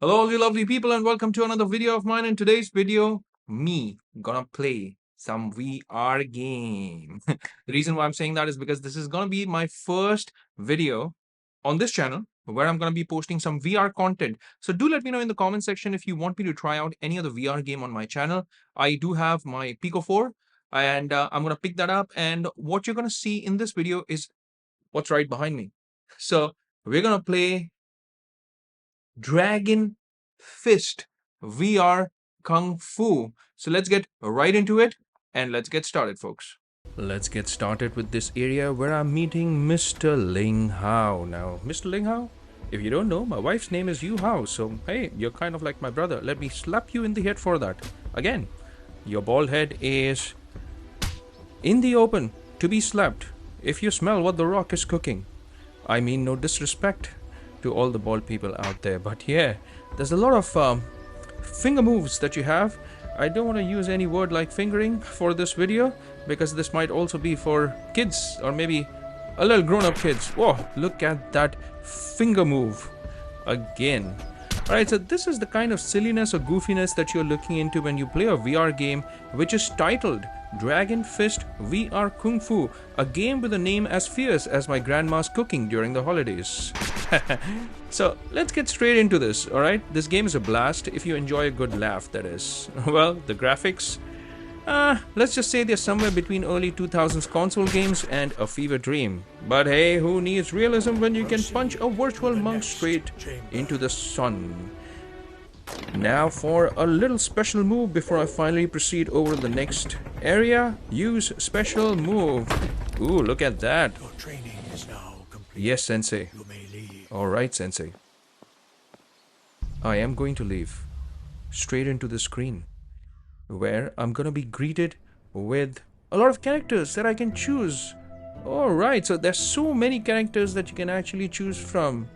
Hello, all you lovely people, and welcome to another video of mine. In today's video, me gonna play some VR game. The reason why I'm saying that is because this is gonna be my first video on this channel where I'm gonna be posting some VR content. So do let me know in the comment section if you want me to try out any other VR game on my channel. I do have my Pico 4, and I'm gonna pick that up. And what you're gonna see in this video is what's right behind me. So we're gonna play Dragon Fist VR Kung Fu. So let's get right into it and let's get started, folks. Let's get started with this area where I'm meeting Mr. Ling Hao. Now, Mr. Ling Hao, if you don't know, my wife's name is Yu Hao. So, hey, you're kind of like my brother. Let me slap you in the head for that. Again, your bald head is in the open to be slapped if you smell what The Rock is cooking. I mean, no disrespect to all the bald people out there, but yeah, there's a lot of finger moves that you have. I don't want to use any word like fingering for this video because this might also be for kids or maybe a little grown-up kids. Whoa, look at that finger move again. Alright, so this is the kind of silliness or goofiness that you're looking into when you play a VR game which is titled Dragon Fist VR Kung Fu, a game with a name as fierce as my grandma's cooking during the holidays. So let's get straight into this, alright? This game is a blast if you enjoy a good laugh, that is. Well, the graphics, let's just say they're somewhere between early 2000s console games and a fever dream. But hey, who needs realism when you can punch a virtual monk straight into the sun? Now for a little special move before I finally proceed over the next area. Use special move. Ooh, look at that. Your training is now complete. Yes, Sensei. You may leave. Alright, Sensei. I am going to leave straight into the screen where I'm gonna be greeted with a lot of characters that I can choose. Alright, so there's so many characters that you can actually choose from.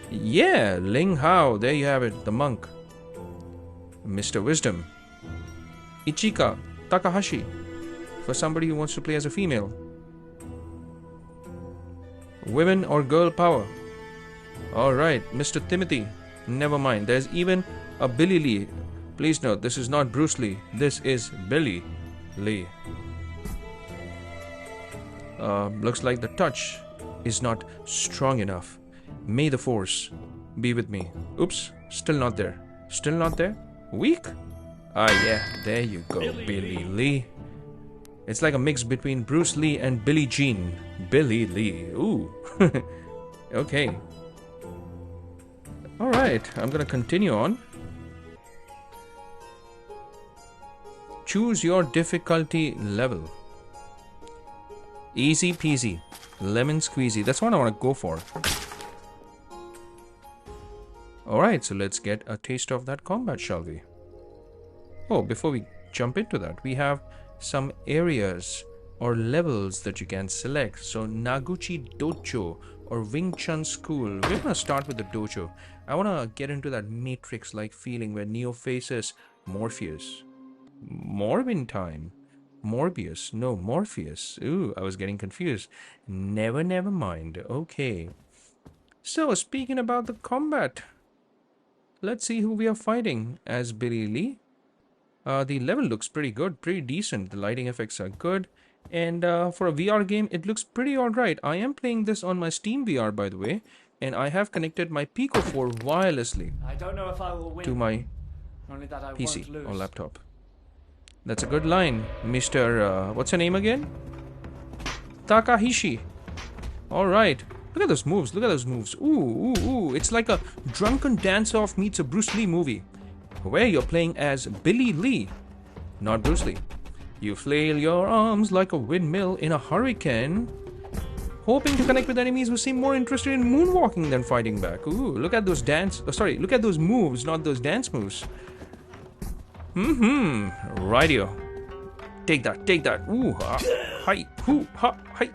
Yeah, Ling Hao, there you have it, the monk. Mr. Wisdom. Ichika Takahashi, for somebody who wants to play as a female. Women or girl power. Alright, Mr. Timothy. Never mind, there's even a Billy Lee. Please note, this is not Bruce Lee, this is Billy Lee. Looks like the touch is not strong enough. May the force be with me. Oops, still not there. Still not there? Weak? Ah yeah, there you go, Billy Lee. It's like a mix between Bruce Lee and Billie Jean. Billy Lee, ooh. Okay. Alright, I'm gonna continue on. Choose your difficulty level. Easy peasy. Lemon squeezy. That's what I want to go for. Alright, so let's get a taste of that combat, shall we? Oh, before we jump into that, we have some areas or levels that you can select. So Naguchi Dojo or Wing Chun School. We're gonna start with the dojo. I wanna get into that Matrix-like feeling where Neo faces Morpheus. Morbin time. Morbius. No, Morpheus. Ooh, I was getting confused. Never mind. Okay. So, speaking about the combat, let's see who we are fighting as Billy Lee. The level looks pretty good, pretty decent. The lighting effects are good. And for a VR game, it looks pretty alright. I am playing this on my Steam VR, by the way. And I have connected my Pico 4 wirelessly I don't know if I will win. to my Only that I PC won't lose. or laptop. That's a good line, Mr. What's your name again? Takahashi. Alright. Look at those moves. Look at those moves. Ooh, ooh, ooh. It's like a drunken dance-off meets a Bruce Lee movie, where you're playing as Billy Lee, not Bruce Lee. You flail your arms like a windmill in a hurricane, hoping to connect with enemies who seem more interested in moonwalking than fighting back. Ooh, look at those look at those moves, not those dance moves. Rightio. Take that. Ooh, ha, hi, hoo, ha, hi.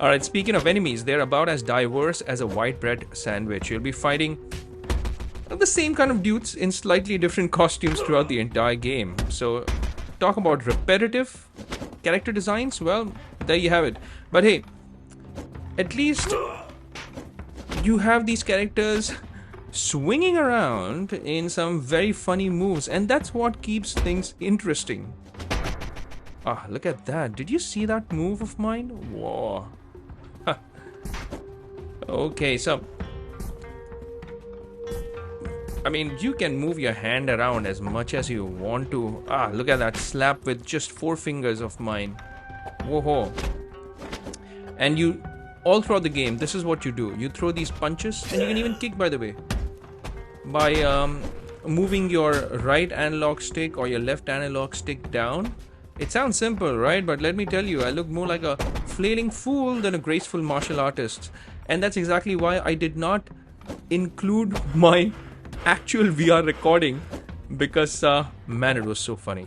Alright, speaking of enemies, they're about as diverse as a white bread sandwich. You'll be fighting the same kind of dudes in slightly different costumes throughout the entire game. So, talk about repetitive character designs, well, there you have it. But hey, at least you have these characters swinging around in some very funny moves, and that's what keeps things interesting. Ah, look at that. Did you see that move of mine? Whoa. Okay, so I mean, you can move your hand around as much as you want to. Ah, look at that slap with just 4 fingers of mine. Whoa. And you, all throughout the game, this is what you do. You throw these punches, and you can even kick, by the way, by moving your right analog stick or your left analog stick down. It sounds simple, right? But let me tell you, I look more like a flailing fool than a graceful martial artist. And that's exactly why I did not include my actual VR recording, because man, it was so funny.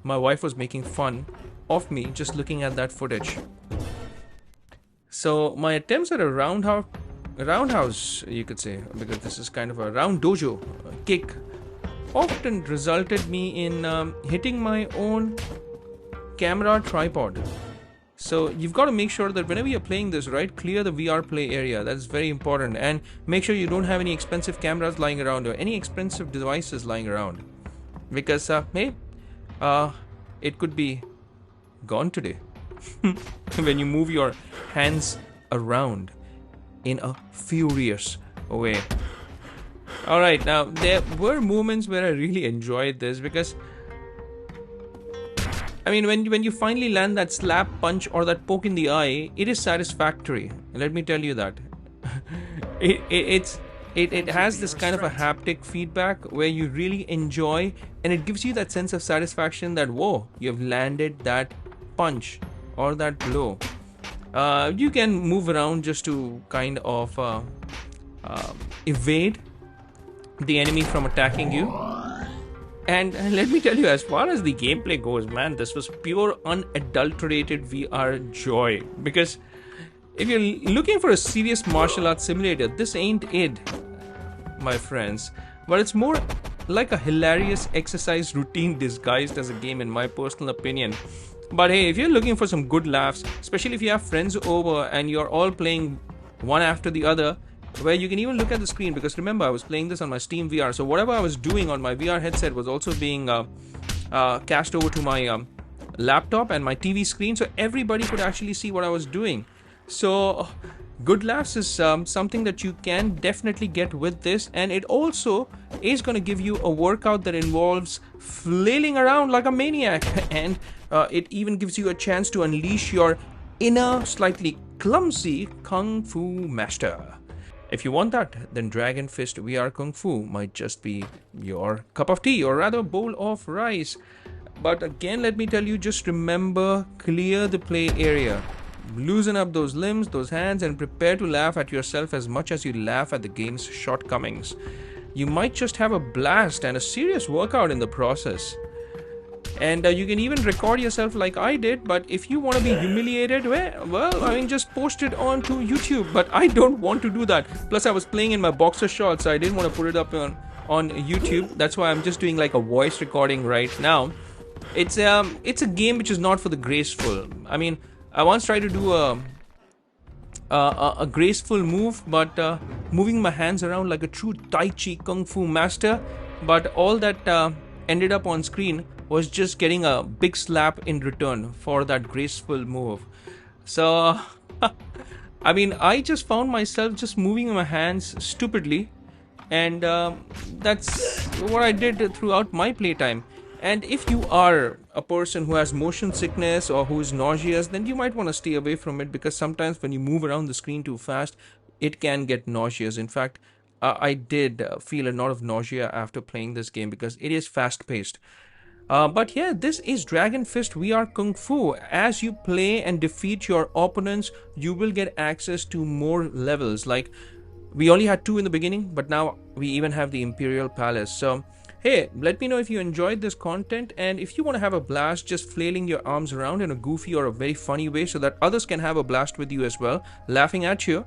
My wife was making fun of me just looking at that footage. So my attempts at a roundhouse, you could say, because this is kind of a round dojo kick, often resulted me in hitting my own camera tripod. So you've got to make sure that whenever you're playing this, right, clear the VR play area. That's very important. And make sure you don't have any expensive cameras lying around or any expensive devices lying around, because hey, it could be gone today when you move your hands around in a furious way. Alright, now there were moments where I really enjoyed this, because I mean, when you finally land that slap punch or that poke in the eye, it is satisfactory. Let me tell you that. It has this kind of a haptic feedback where you really enjoy, and it gives you that sense of satisfaction that, whoa, you've landed that punch or that blow. You can move around just to kind of evade the enemy from attacking you. And let me tell you, as far as the gameplay goes, man, this was pure unadulterated VR joy. Because if you're looking for a serious martial arts simulator, this ain't it, my friends. But it's more like a hilarious exercise routine disguised as a game, in my personal opinion. But hey, if you're looking for some good laughs, especially if you have friends over and you're all playing one after the other, where you can even look at the screen, because remember, I was playing this on my Steam VR, so whatever I was doing on my VR headset was also being cast over to my laptop and my TV screen, so everybody could actually see what I was doing. So good laughs is something that you can definitely get with this, and it also is going to give you a workout that involves flailing around like a maniac, and it even gives you a chance to unleash your inner, slightly clumsy Kung Fu master. If you want that, then DragonFist VR Kung Fu might just be your cup of tea, or rather bowl of rice. But again, let me tell you, just remember, clear the play area. Loosen up those limbs, those hands, and prepare to laugh at yourself as much as you laugh at the game's shortcomings. You might just have a blast and a serious workout in the process. And you can even record yourself like I did, but if you want to be humiliated, well, I mean, just post it onto YouTube, but I don't want to do that. Plus, I was playing in my boxer shorts, so I didn't want to put it up on YouTube. That's why I'm just doing like a voice recording right now. It's a game which is not for the graceful. I mean, I once tried to do a graceful move, but moving my hands around like a true Tai Chi Kung Fu master, but all that ended up on screen was just getting a big slap in return for that graceful move. So I mean, I just found myself just moving my hands stupidly, and that's what I did throughout my playtime. And if you are a person who has motion sickness or who is nauseous, then you might want to stay away from it, because sometimes when you move around the screen too fast, it can get nauseous. In fact, I did feel a lot of nausea after playing this game, because it is fast paced. But yeah, this is DragonFist VR Kung Fu. As you play and defeat your opponents, you will get access to more levels. Like, we only had 2 in the beginning, but now we even have the Imperial Palace. So hey, let me know if you enjoyed this content, and if you want to have a blast just flailing your arms around in a goofy or a very funny way, so that others can have a blast with you as well, laughing at you.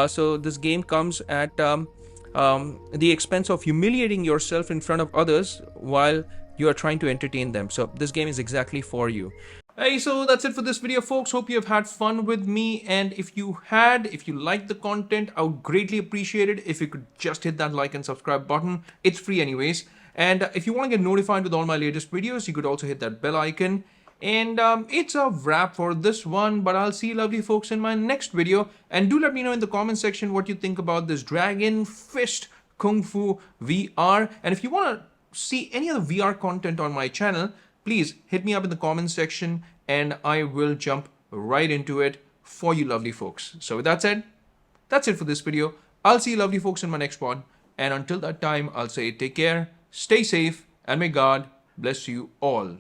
So this game comes at the expense of humiliating yourself in front of others while you are trying to entertain them. So this game is exactly for you. Hey, so that's it for this video, folks. Hope you have had fun with me. And if you liked the content, I would greatly appreciate it if you could just hit that like and subscribe button. It's free anyways. And if you want to get notified with all my latest videos, you could also hit that bell icon. And it's a wrap for this one, but I'll see you lovely folks in my next video. And do let me know in the comment section what you think about this DragonFist Kung Fu VR. And if you want to see any other VR content on my channel, please hit me up in the comments section and I will jump right into it for you lovely folks. So with that said, that's it for this video. I'll see you lovely folks in my next one. And until that time, I'll say take care, stay safe, and may God bless you all.